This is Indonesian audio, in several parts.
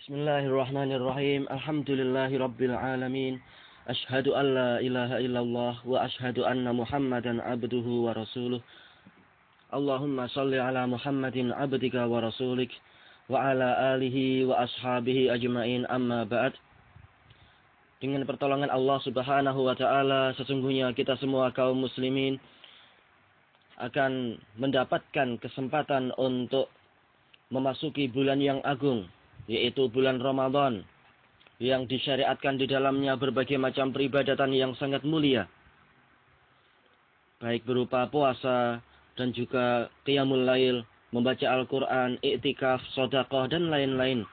Bismillahirrahmanirrahim. Alhamdulillahirabbil alamin. Asyhadu an la ilaha illallah wa asyhadu anna Muhammadan abduhu wa rasuluh. Allahumma shalli ala Muhammadin abdika wa rasulik wa ala alihi wa ashabihi ajmain, amma ba'd. Dengan pertolongan Allah Subhanahu wa taala, sesungguhnya kita semua kaum muslimin akan mendapatkan kesempatan untuk memasuki bulan yang agung, yaitu bulan Ramadan, yang disyariatkan di dalamnya berbagai macam peribadatan yang sangat mulia, baik berupa puasa dan juga qiyamul lail, membaca Al-Quran, iktikaf, sedekah dan lain-lain.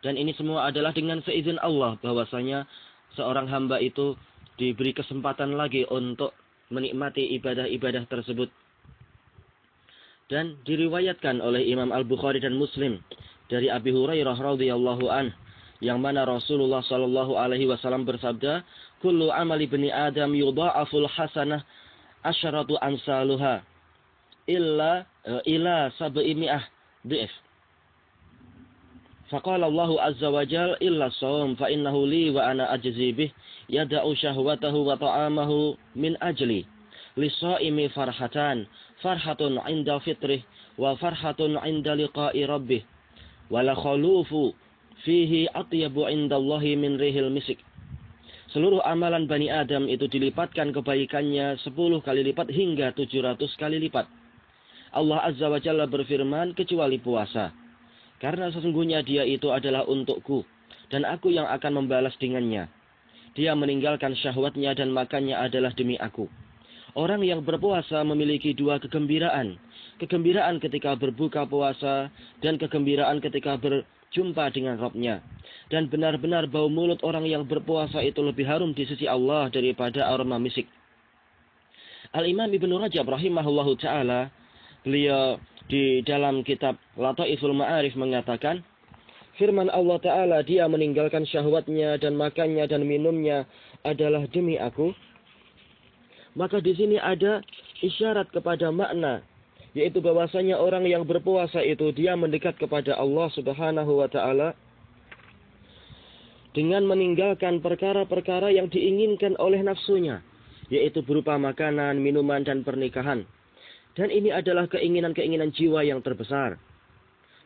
Dan ini semua adalah dengan seizin Allah, bahwasanya seorang hamba itu diberi kesempatan lagi untuk menikmati ibadah-ibadah tersebut. Dan diriwayatkan oleh Imam Al-Bukhari dan Muslim dari Abi Hurairah radhiyallahu an, yang mana Rasulullah sallallahu alaihi wasallam bersabda, "Kullu amali bani Adam yudha'aful hasanah asyaratu amsaluha ila sab'imi'ah dhif." Faqala Allahu azza wa jalla, "Illa shaum fa innahu li wa ana ajzi bih, yada'u syahwatahu wa ta'amahu min ajli. Lis-shaimi farhatan, farhatun 'inda fitrih wa farhatun 'inda liqa'i rabbih. Wala khalufu fihi atyabu indallahi min rihil misik." Seluruh amalan Bani Adam itu dilipatkan kebaikannya 10 kali lipat hingga 700 kali lipat. Allah Azza wa Jalla berfirman, kecuali puasa, karena sesungguhnya dia itu adalah untukku, dan aku yang akan membalas dengannya. Dia meninggalkan syahwatnya dan makannya adalah demi aku. Orang yang berpuasa memiliki dua kegembiraan. Kegembiraan ketika berbuka puasa dan kegembiraan ketika berjumpa dengan Rabb-Nya. Dan benar-benar bau mulut orang yang berpuasa itu lebih harum di sisi Allah daripada aroma misik. Al-Imam Ibnu Rajab rahimahullahu ta'ala, beliau di dalam kitab Lataiful Ma'arif mengatakan, firman Allah Ta'ala, dia meninggalkan syahwatnya dan makannya dan minumnya adalah demi aku. Maka di sini ada isyarat kepada makna, yaitu bahwasanya orang yang berpuasa itu dia mendekat kepada Allah Subhanahu wa taala dengan meninggalkan perkara-perkara yang diinginkan oleh nafsunya, yaitu berupa makanan, minuman dan pernikahan. Dan ini adalah keinginan-keinginan jiwa yang terbesar.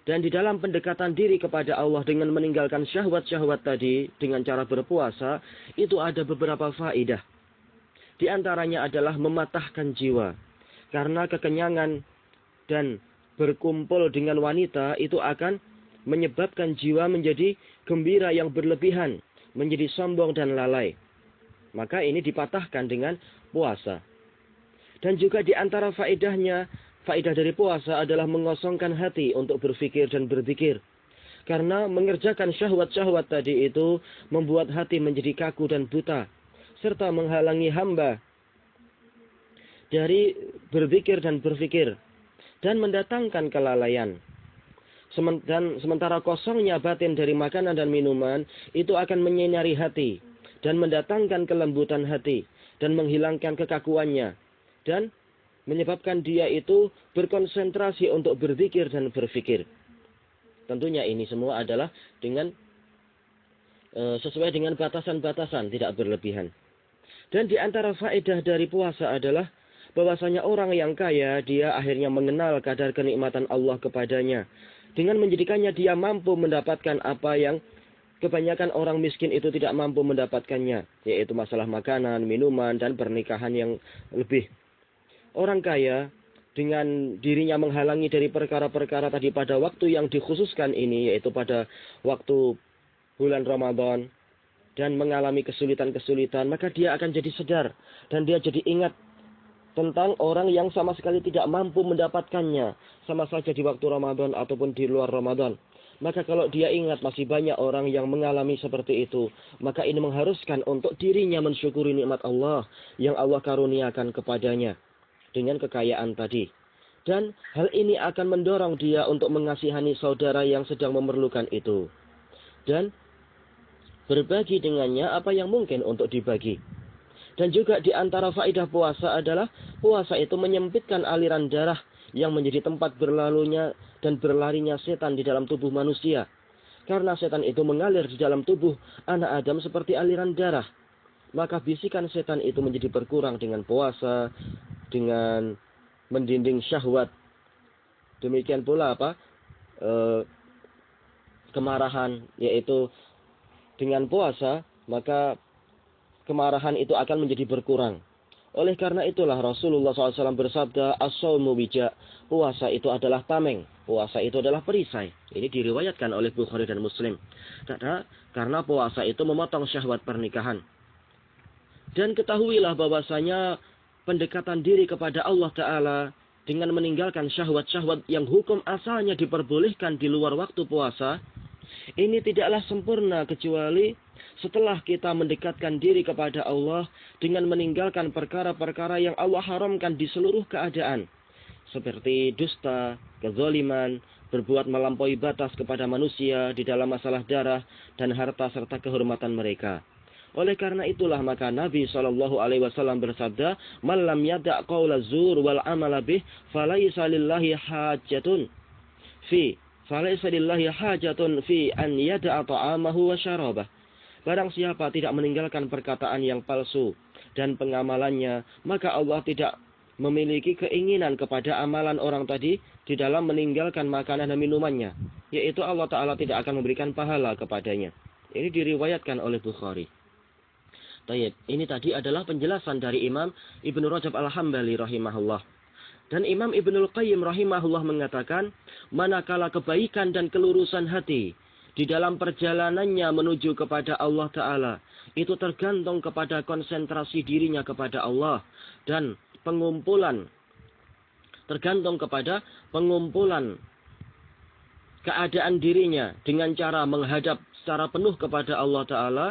Dan di dalam pendekatan diri kepada Allah dengan meninggalkan syahwat-syahwat tadi dengan cara berpuasa, itu ada beberapa faedah. Di antaranya adalah mematahkan jiwa. Karena kekenyangan dan berkumpul dengan wanita itu akan menyebabkan jiwa menjadi gembira yang berlebihan, menjadi sombong dan lalai. Maka ini dipatahkan dengan puasa. Dan juga di antara faedahnya, faedah dari puasa adalah mengosongkan hati untuk berfikir dan berzikir. Karena mengerjakan syahwat-syahwat tadi itu membuat hati menjadi kaku dan buta, serta menghalangi hamba dari berzikir dan berfikir, dan mendatangkan kelalaian. Sementara kosongnya batin dari makanan dan minuman itu akan menyinari hati dan mendatangkan kelembutan hati dan menghilangkan kekakuannya dan menyebabkan dia itu berkonsentrasi untuk berzikir dan berfikir. Tentunya ini semua adalah dengan sesuai dengan batasan-batasan, tidak berlebihan. Dan di antara faedah dari puasa adalah bahwasanya orang yang kaya, dia akhirnya mengenal kadar kenikmatan Allah kepadanya, dengan menjadikannya dia mampu mendapatkan apa yang kebanyakan orang miskin itu tidak mampu mendapatkannya, yaitu masalah makanan, minuman, dan pernikahan yang lebih. Orang kaya dengan dirinya menghalangi dari perkara-perkara tadi pada waktu yang dikhususkan ini, yaitu pada waktu bulan Ramadan, dan mengalami kesulitan-kesulitan, maka dia akan jadi sadar dan dia jadi ingat tentang orang yang sama sekali tidak mampu mendapatkannya, sama saja di waktu Ramadan ataupun di luar Ramadan. Maka kalau dia ingat masih banyak orang yang mengalami seperti itu, maka ini mengharuskan untuk dirinya mensyukuri nikmat Allah yang Allah karuniakan kepadanya dengan kekayaan tadi. Dan hal ini akan mendorong dia untuk mengasihani saudara yang sedang memerlukan itu, dan berbagi dengannya apa yang mungkin untuk dibagi. Dan juga di antara faedah puasa adalah puasa itu menyempitkan aliran darah yang menjadi tempat berlalunya dan berlarinya setan di dalam tubuh manusia. Karena setan itu mengalir di dalam tubuh anak Adam seperti aliran darah. Maka bisikan setan itu menjadi berkurang dengan puasa, dengan mendinding syahwat. Demikian pula kemarahan, yaitu dengan puasa, maka kemarahan itu akan menjadi berkurang. Oleh karena itulah Rasulullah SAW bersabda, as-shaumu wija, puasa itu adalah tameng, puasa itu adalah perisai. Ini diriwayatkan oleh Bukhari dan Muslim. Karena puasa itu memotong syahwat pernikahan. Dan ketahuilah bahwasanya pendekatan diri kepada Allah Ta'ala dengan meninggalkan syahwat-syahwat yang hukum asalnya diperbolehkan di luar waktu puasa, ini tidaklah sempurna kecuali setelah kita mendekatkan diri kepada Allah dengan meninggalkan perkara-perkara yang Allah haramkan di seluruh keadaan. Seperti dusta, kezaliman, berbuat melampaui batas kepada manusia di dalam masalah darah dan harta serta kehormatan mereka. Oleh karena itulah maka Nabi SAW bersabda, "Man lam yada' qaula zur wal amala bih, falaysa lillahi hajatun fi an yada'a ta'amahu wa syarabah." Barang siapa tidak meninggalkan perkataan yang palsu dan pengamalannya, maka Allah tidak memiliki keinginan kepada amalan orang tadi di dalam meninggalkan makanan dan minumannya. Yaitu Allah Ta'ala tidak akan memberikan pahala kepadanya. Ini diriwayatkan oleh Bukhari. Tayyib, ini tadi adalah penjelasan dari Imam Ibnu Rajab Al-Hambali rahimahullah. Dan Imam Ibnul Qayyim rahimahullah mengatakan, manakala kebaikan dan kelurusan hati di dalam perjalanannya menuju kepada Allah Ta'ala, itu tergantung kepada konsentrasi dirinya kepada Allah dan tergantung kepada pengumpulan keadaan dirinya dengan cara menghadap secara penuh kepada Allah Ta'ala.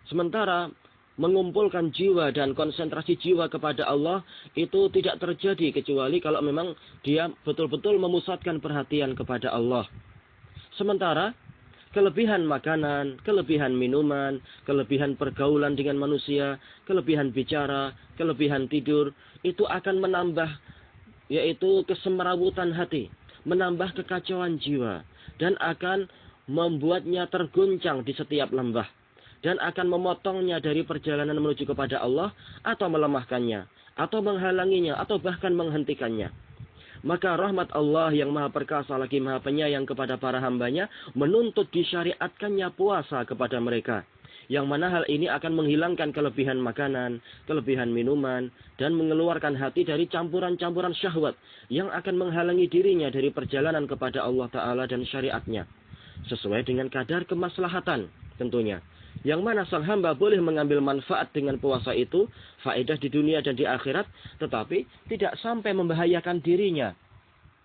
Sementara mengumpulkan jiwa dan konsentrasi jiwa kepada Allah itu tidak terjadi kecuali kalau memang dia betul-betul memusatkan perhatian kepada Allah. Sementara kelebihan makanan, kelebihan minuman, kelebihan pergaulan dengan manusia, kelebihan bicara, kelebihan tidur, itu akan menambah yaitu kesemrawutan hati, menambah kekacauan jiwa, dan akan membuatnya terguncang di setiap lembah, dan akan memotongnya dari perjalanan menuju kepada Allah, atau melemahkannya, atau menghalanginya, atau bahkan menghentikannya. Maka rahmat Allah yang maha perkasa lagi maha penyayang kepada para hambanya menuntut disyariatkannya puasa kepada mereka. Yang mana hal ini akan menghilangkan kelebihan makanan, kelebihan minuman, dan mengeluarkan hati dari campuran-campuran syahwat yang akan menghalangi dirinya dari perjalanan kepada Allah Ta'ala dan syariatnya. Sesuai dengan kadar kemaslahatan tentunya. Yang mana sang hamba boleh mengambil manfaat dengan puasa itu, faedah di dunia dan di akhirat, tetapi tidak sampai membahayakan dirinya,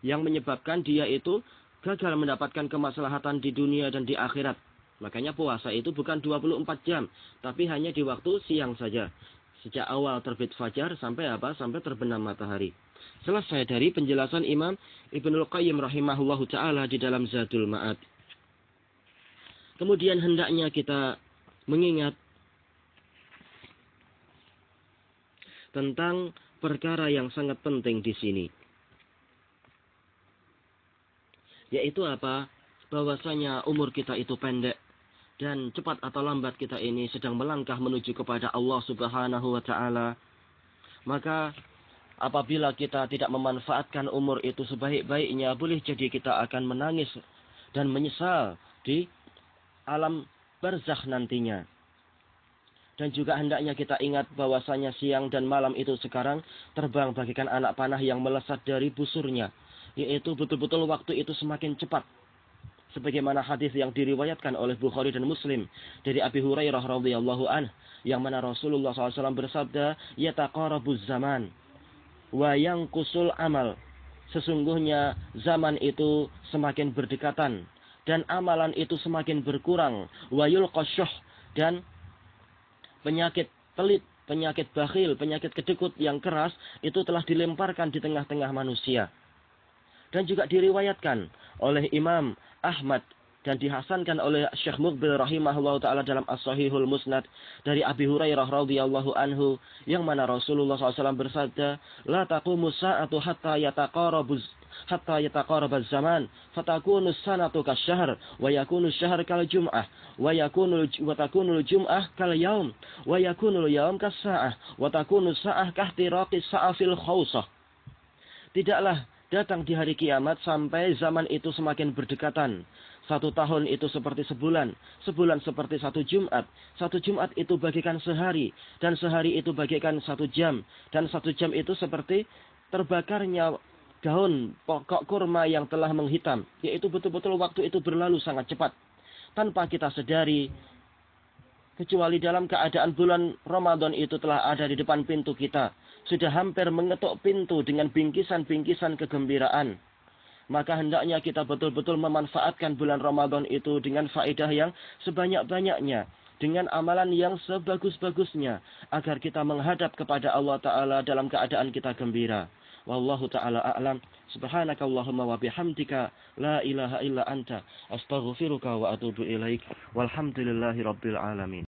yang menyebabkan dia itu gagal mendapatkan kemaslahatan di dunia dan di akhirat. Makanya puasa itu bukan 24 jam, tapi hanya di waktu siang saja. Sejak awal terbit fajar sampai sampai terbenam matahari. Selesai dari penjelasan Imam Ibnul Qayyim rahimahullahu ta'ala di dalam Zadul Ma'ad. Kemudian hendaknya kita mengingat tentang perkara yang sangat penting di sini. Yaitu apa? Bahwasanya umur kita itu pendek. Dan cepat atau lambat kita ini sedang melangkah menuju kepada Allah Subhanahu wa Ta'ala. Maka apabila kita tidak memanfaatkan umur itu sebaik-baiknya, boleh jadi kita akan menangis dan menyesal di alam barzakh nantinya. Dan juga hendaknya kita ingat bahwasanya siang dan malam itu sekarang terbang bagaikan anak panah yang melesat dari busurnya. Yaitu betul-betul waktu itu semakin cepat. Sebagaimana hadis yang diriwayatkan oleh Bukhari dan Muslim dari Abi Hurairah radhiyallahu anhu, yang mana Rasulullah SAW bersabda, "Yataqarabuz zaman wa yanqusul amal." Sesungguhnya zaman itu semakin berdekatan dan amalan itu semakin berkurang. Wa yulqasyuh, dan penyakit pelit, penyakit bakhil, penyakit kedekut yang keras itu telah dilemparkan di tengah-tengah manusia. Dan juga diriwayatkan oleh Imam Ahmad dan dihasankan oleh Syekh Muqbil rahimahullah taala dalam As-Sahihul Musnad dari Abi Hurairah radhiyallahu anhu, yang mana Rasulullah SAW bersabda, la taqumus sa'atu hatta yataqarabaz zaman fatakunu sanatu kasyahr wa yakunu syahr kal jum'ah wa takunu jum'ah kal yaum wa yakunu yaum kas sa'ah wa takunu sa'ah kahtiraqis sa'afil khawsah. Tidaklah datang di hari kiamat sampai zaman itu semakin berdekatan. 1 tahun itu seperti sebulan, sebulan seperti 1 Jumat, 1 Jumat itu bagikan sehari, dan sehari itu bagikan 1 jam, dan 1 jam itu seperti terbakarnya daun pokok kurma yang telah menghitam, yaitu betul-betul waktu itu berlalu sangat cepat, tanpa kita sadari, kecuali dalam keadaan bulan Ramadan itu telah ada di depan pintu kita, sudah hampir mengetuk pintu dengan bingkisan-bingkisan kegembiraan. Maka hendaknya kita betul-betul memanfaatkan bulan Ramadan itu dengan faedah yang sebanyak-banyaknya, dengan amalan yang sebagus-bagusnya, agar kita menghadap kepada Allah Ta'ala dalam keadaan kita gembira. Wallahu ta'ala a'lam. Subhanakallahumma wa bihamdika la ilaha illa anta astaghfiruka wa atubu ilaik. Walhamdulillahi rabbil alamin.